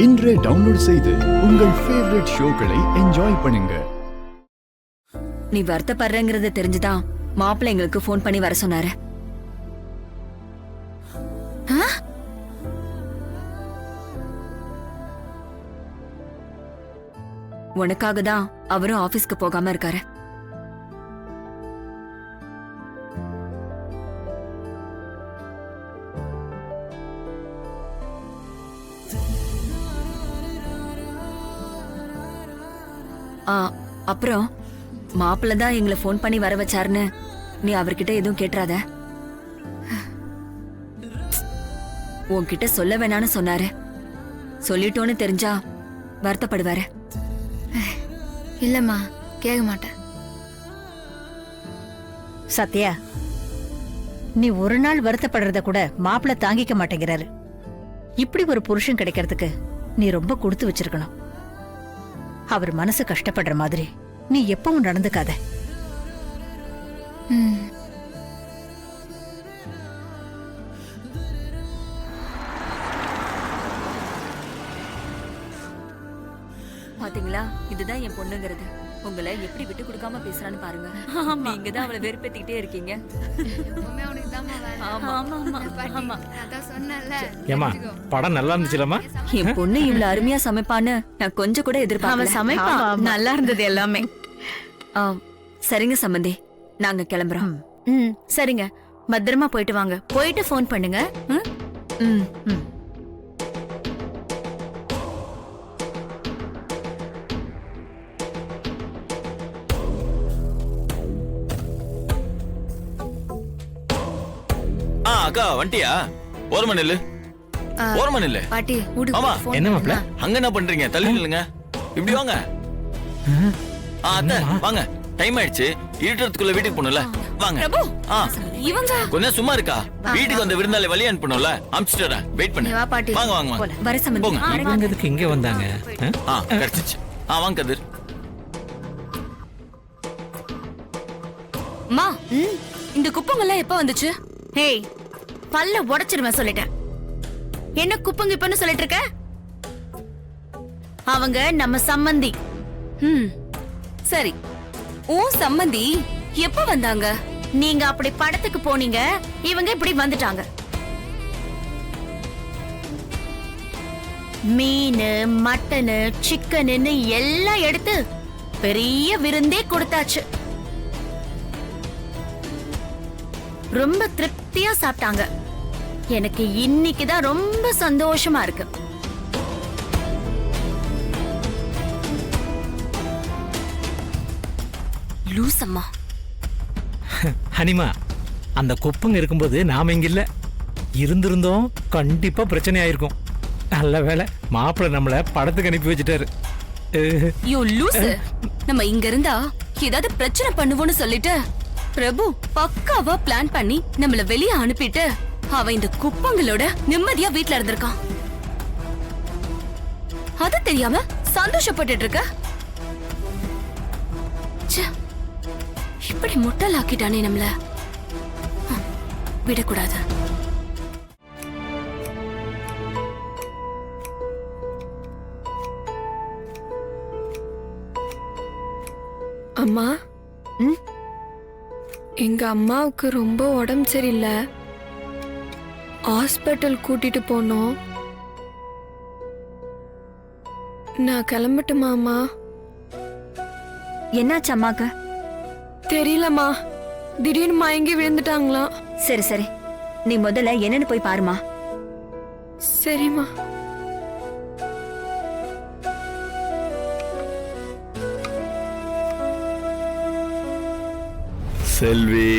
இன்றே டவுன்லோட் செய்து உங்கள் ஃபேவரட் ஷோக்களை என்ஜாய் பண்ணுங்க. நீ வருத்தப்படுறங்கிறத தெரிஞ்சுதான் மாப்பிள்ளை எங்களுக்கு போன் பண்ணி வர சொன்னாரு. உனக்காக தான் அவரும் ஆபீஸ்க்கு போகாம இருக்காரு. அப்புறம் மாப்பிள்ள தான் எங்களை போன் பண்ணி வர வச்சாருன்னு நீ அவர்கிட்ட எதுவும் கேட்டுறாத. உன்கிட்ட சொல்ல வேணான்னு சொன்னாரு. சொல்லிட்டோன்னு தெரிஞ்சா வருத்தப்படுவாரு. இல்லம்மா, கேட்க மாட்டேன். சத்யா, நீ ஒரு நாள் வருத்தப்படுறத கூட மாப்பிள்ள தாங்கிக்க மாட்டேங்கிறாரு. இப்படி ஒரு புருஷன் கிடைக்கிறதுக்கு நீ ரொம்ப கொடுத்து வச்சிருக்கணும். அவர் மனசு கஷ்டப்படுற மாதிரி நீ எப்பவும் நடந்துக்காத. பாத்தீங்களா, இதுதான் என் பொண்ணுங்கிறது. உங்களை எப்படி விட்டு கொடுக்காம பேசுறான்னு பாருங்க. நீங்க தான் அவளை வெறுப்பேத்திக்கிட்டே இருக்கீங்க. படம் நல்லா இருந்துச்சுலமா? என் பொண்ணு இவ்வளவு அருமையா சமைப்பான்னு நான் கொஞ்சம் கூட எதிர்பார்க்கல. சமைப்பான், நல்லா இருந்தது எல்லாமே. சரிங்க சம்பந்தி, நாங்க கிளம்புறோம். சரிங்க, பத்திரமா போயிட்டு வாங்க. போயிட்டு போன் பண்ணுங்க. அக்கா வந்துட்டியா? ஓரமா நில்லு, ஓரமா நில்லு. பாட்டி, ஆமா, என்ன மாப்ள? அங்க என்ன பண்றீங்க? தள்ளி நில்லுங்க. இப்படி வாங்க. அத்தை வாங்க, டைம் ஆயிடுச்சு. இருட்டுறதுக்குள்ள வீட்டுக்கு போகணும்ல, வாங்க. இவங்க கொஞ்சம் சும்மா இருக்கா? வீட்டுக்கு வந்த விருந்தாளி வழி அனுப்பணும்ல, அனுப்பிச்சிட்டு வரேன். வெயிட் பண்ணு. வாங்க வாங்க வாங்க. வர சம்பந்தி. போங்க. இவங்க எதுக்கு இங்க வந்தாங்க? கிடைச்சிச்சு. வாங்க கதிர். மா, இந்த குப்பங்கள்லாம் எப்ப வந்துச்சு? ஹேய், பல்ல உடைச்சிருவேன் சொல்லிட்டேன். என்ன குப்பங்க இப்பன்னு சொல்லிட்டு இருக்க? அவங்க நம்ம சம்பந்தி. சரி, ஓ சம்பந்தி எப்ப வந்தாங்க? நீங்க அப்படி படத்துக்கு போனீங்க, இவங்க இப்படி வந்துட்டாங்க. மீனு, மட்டனு, சிக்கன்னு எல்லாம் எடுத்து பெரிய விருந்தே கொடுத்தாச்சு. ரொம்ப திருப்தியா சாப்பிட்டாங்க. எனக்கு இன்னைக்குதான் ரொம்ப சந்தோஷமா இருக்கு. லூசம்மா. ஹனிமா, அந்த குப்பங்க இருக்கும்போது நாம இங்க இல்ல. இருந்திருந்தோம் கண்டிப்பா பிரச்சனை ஆயிருக்கும். நல்ல வேலை மாப்பிள்ள நம்மள படத்துக்கு அனுப்பி வச்சுட்டாரு. யோ லூசு, நம்ம இங்க இருந்தா ஏதாவது பிரச்சனை பண்ணுவோன்னு சொல்லிட்டு பிரபு பக்காவா பிளான் பண்ணி நம்மள வெளியே அனுப்பிட்டு அவ இந்த குப்பங்களோட நிம்மதியா வீட்ல இருந்திருக்கான். அது தெரியாம சந்தோஷப்பட்டு இருக்க. இப்படி முட்டலாக்கிட்டானே நம்மள. விடக்கூடாது. அம்மா, எங்க அம்மாவுக்கு ரொம்ப உடம்பு சரியில்லை. ஹாஸ்பிட்டல் கூட்டிட்டு போனோம். நான் கிளம்பட்டுமா அம்மா? என்னாச்சு அம்மாக்கு? தெரியலம்மா, திடீர்னு மயங்கி விழுந்துட்டாங்களாம். சரி சரி, நீ முதல்ல என்னன்னு போய் பாருமா. சரிம்மா. செல்வி,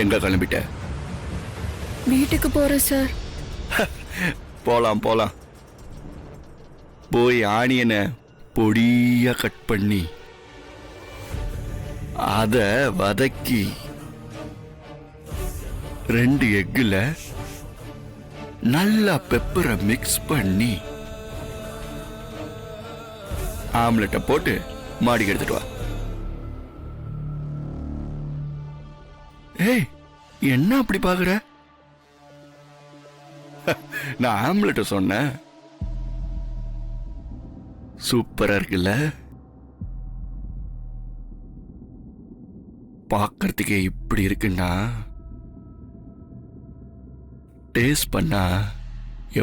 எங்க கிளம்பிட்ட? வீட்டுக்கு போறேன் சார். போலாம் போலாம். போய் ஆணியனை பொடியா கட் பண்ணி அத வதக்கி 2 எக்குல நல்லா பெப்பரை மிக்ஸ் பண்ணி ஆம்லெட்டை போட்டு மாடிக்கு எடுத்துட்டு வா. ஏய், என்ன அப்படி பாக்குற? நான் ஆம்லெட்ட சொன்னேன். சூப்பரா இருக்குல்ல? பார்க்கறதுக்கே இப்படி இருக்குன்னா டேஸ்ட் பண்ணா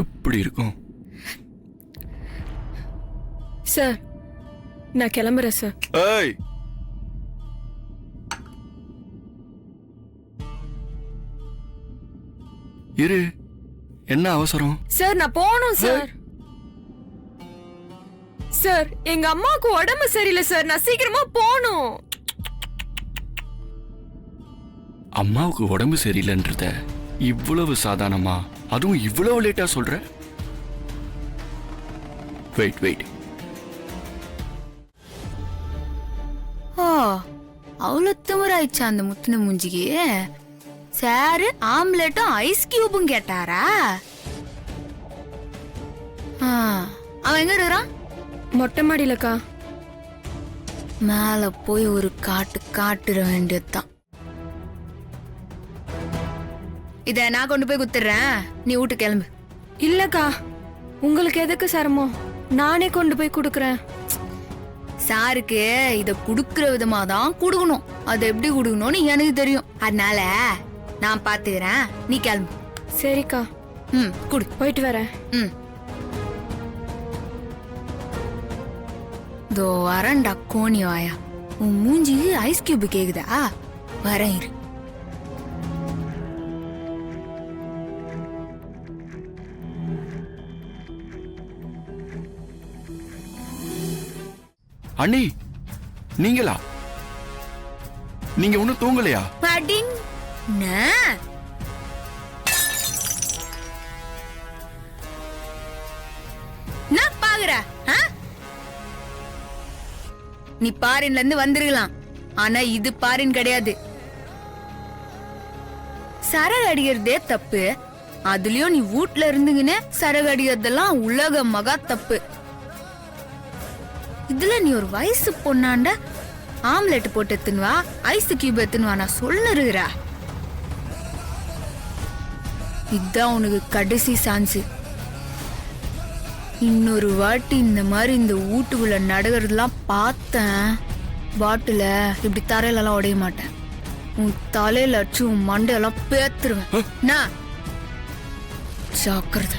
எப்படி இருக்கும்? சார் நான் கிளம்புறேன் சார். ஏய், இரு, என்ன அவசரம்? சார் நான் போகணும் சார். சார் எங்க அம்மாவுக்கு உடம்பு சரியில்லை சார், நான் சீக்கிரமா போகணும். அம்மாவுக்கு உடம்பு சரியில்லைன்றத இவ்வளவு சாதாரணமா, அதுவும் இவ்வளவு லேட்டா சொல்ற? Wait wait. ஓ, அவ்வளவு திமிராயிடுச்சா அந்த முத்துன மூஞ்சிக்கு? சாரு ஆம்லெட்டும் ஐஸ் கியூபும் கேட்டாரா? அவன் எங்க இருக்கிறான்? மொட்டை மாடியிலக்கா. மேல போய் ஒரு காட்டுற வேண்டியதுதான். இத நான் கொண்டு போய் குத்துறேன், நீ வீட்டு கிளம்பு. இல்லக்கா, உங்களுக்கு எதுக்கு சிரமம், நானே கொண்டு போய் கொடுக்கறேன். சாருக்கு இத குடுக்கற விதமா தான் குடுக்கணும். அது எப்படி குடுக்கணும்னு எனக்கு தெரியும். அதனால நான் பாத்துக்கிறேன், நீ கிளம்பு. சரிக்கா. குடு. போயிட்டு வரேன். தோ வரேன்டா கோணி வாயா. உன் மூஞ்சி ஐஸ் கியூப் கேக்குதா? வரேன் இரு. அண்ணி, நீங்களா? நீங்க ஒண்ணும் தூங்கலையா? அடிங். நான் பாக்குற நீ பாரின்ல இருந்து வந்திருக்கலாம், ஆனா இது பாரின் கிடையாது. சரகு அடிக்கிறதே தப்பு, அதுலயும் நீ வீட்ல இருந்துங்கன்னு சரகு அடிக்கிறதெல்லாம் உலக மகா தப்பு. இதுல நீ ஒரு வயசு பொண்ணாண்ட ஆம்லெட் போட்டு எத்துனுவா, ஐஸ் கியூப் எத்துனுவா, நான் சொல்லுறா. இதுதான் உனக்கு கடைசி சான்ஸ். இன்னொரு வாட்டி இந்த மாதிரி இந்த வீட்டுக்குள்ள நடக்கிறதுலாம் பார்த்தேன், பாட்டில இப்படி தரையிலலாம் உடைய மாட்டேன். உன் தலையில அடிச்சு உன் மண்டையெல்லாம் பேத்துருவேன். ஜாக்கிரதை.